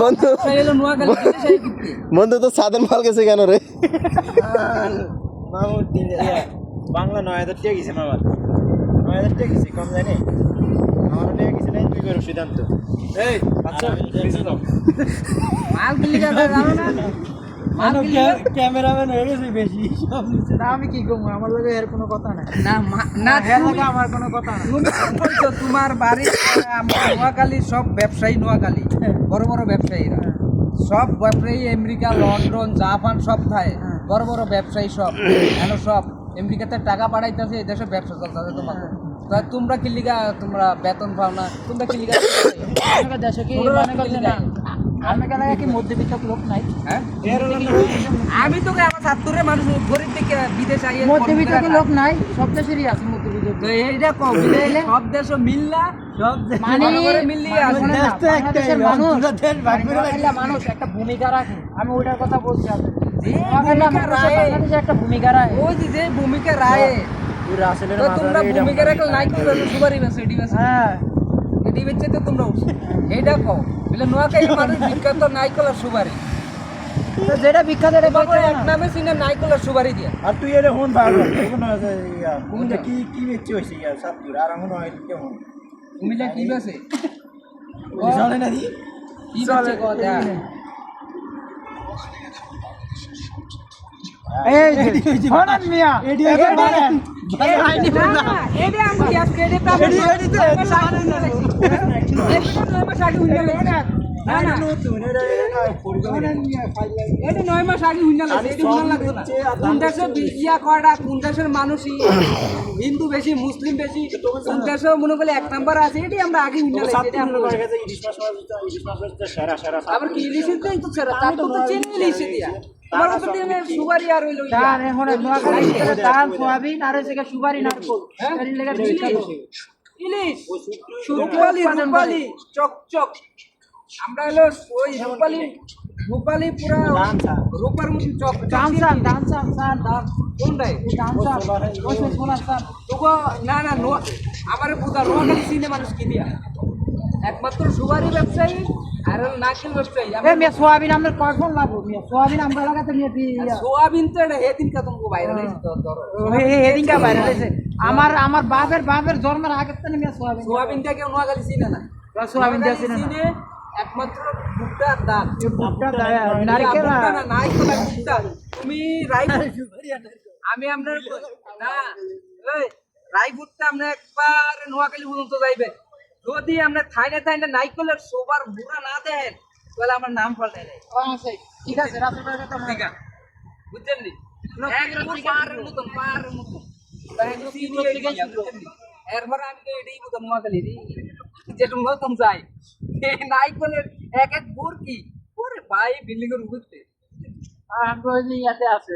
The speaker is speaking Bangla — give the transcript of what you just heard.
বন্ধু বন্ধু তো সাদের মাল গেছে কেন রে? বাংলা 9,000 টাকা গেছে মামার, 9,000 টাকা গেছে, কম জানি আমার টাকা গেছে নাই, তুই করো সিদ্ধান্ত। এই আচ্ছা মাল কিলি কথা জানো না, মাল ক্যামেরাম্যান হয়ে গেছে বেশি সব নিচে। না আমি কি কমু, আমার লগে এর কোনো কথা নাই। না না এর লগে আমার কোনো কথা নাই। তো তোমার বাড়ি আমরা নোয়াখালী, সব ব্যবসায়ী নোয়াখালী, বড় বড় ব্যবসায়ীরা সব ব্যবসায়ী আমেরিকা, লন্ডন, জাপান সব থাকে, বড় বড় ব্যবসায়ী সব এনো সব আমেরিকাতে টাকা পাঠাইতেছে, এই দেশে ব্যবসা চলতেছে তোমার। তোমরা কি লিগা তোমরা বেতন পাও না? তোমরা কি লিগা দেশে কি মনে করলে না আমাকে লাগে কি মধ্যবিত্ত লোক নাই? হ্যাঁ আমি তো আমার ছাত্রে মানুষ গরিব থেকে বিদেশ আইয়ে মধ্যবিত্ত লোক নাই, সব দেশেরই আছে মধ্যবিত্ত। তো এইটা কম মিলাইলে সব দেশ মিললা, সব মানে মিললি আছে দেশ তো একটাই, মানুষ দেশ ভাগ করে রাখলে মানুষ একটা ভূমিকা রাখে। আমি ওইটার কথা বলছি, আপনি বাংলাদেশে একটা ভূমিকা রাখে, ওই যে ভূমিকা রাখে তো তোমরা ভূমিকা রাখলে নাই করে সুপারি বেছে এডি বেছে। হ্যাঁ এডি বেছে তো তোমরা এইটা কও বলে নোয়াখালী মানুষ বিখ্যাত নাইকলার সুপারি, তো যেটা বিখ্যাত এটা বলতে এক নামে সিনে নাইকলার সুপারি দিয়া। আর তুই এর হন ভাগ কোন আছে ইয়া কোনটা কি কি বেচে হইছে ইয়া সাতপুর আর আমন হয় কেমন কুমিল্লা কি বেছে ও চলে না দি কি বেচে কথা এই যে হনন মিয়া এডি বারেন আইনি না এডি আম কি আজকে এডি তো এডি তো নয় মাস আগে হুইনা না না এডি 9 মাস আগে হুইনা লাগছে, এডি হুইনা লাগতো না। কোন দেশে বিয়া কয়টা, কোন দেশের মানুষই হিন্দু বেশি মুসলিম বেশি, কোন দেশে মনে করলে এক নাম্বার আছে, এডি আমরা আগে হুইনা লাগছে। এডি আমরা ইলিশ মাছ সেরা সেরা আবার কি ইলিশের তো তো সেরা তার তো চেন ইলিশে দিয়া তোমার তো দিনে সুপারি আর হইলো তার এখন নোয়াখালী ধান সোয়াবিন আর এসে সুপারি নারকোল এর লাগা ইলিশ রূপালি রূপালি চকচক আমরা হলো ওই রূপালি পুরা রূপার মতো চক ডান্সান ডান্সান সান ডান কোনটাই ডান্সান ওই সোনা সান তোগো না না আমারে বুঝা নোয়াখালী সিনে মানুষ কি দিয়া একমাত্র সুপারি ব্যবসায়ী আর নারকেল ব্যবসায়ী। আমি সোয়াবিন আমরা কয়ফল লাগবো মিয়া, সোয়াবিন আমরা লাগাতে নিয়ে সোয়াবিন তো এটা হেদিন কা তুমি ভাইরাল হইছে তো হেদিন কা ভাইরাল হইছে। আমার বাপের জন্মের আগে তো মিয়া সোয়াবিনটা কেউ নোয়াখালী চিনে না, সোয়াবিন দিয়া চিনে না একমাত্র ভুট্টা ডাল, ভুট্টা নারকেল না নারকেল ভুট্টা। তুমি রাই আমি আপনার না এই রাই ভুট্টা আমরা একবার নোয়াখালী পর্যন্ত যাইবে, যদি আমরা থাইনে থাইনে নাইকলের সোবার বুড়া না দেন তাহলে আমার নাম পাল্টাই নাই। ঠিক আছে রাতের বেলা তো ঠিক আছে বুঝছেন নি একদম পারের মতন এরপর আমি তো এটাই বুঝতাম নোয়াখালী যেটা নতুন চাই নাইকলের এক এক বুড় কি ওরে ভাই বিল্ডিং এর উপরে আমরা ওই যে ইয়াতে আছে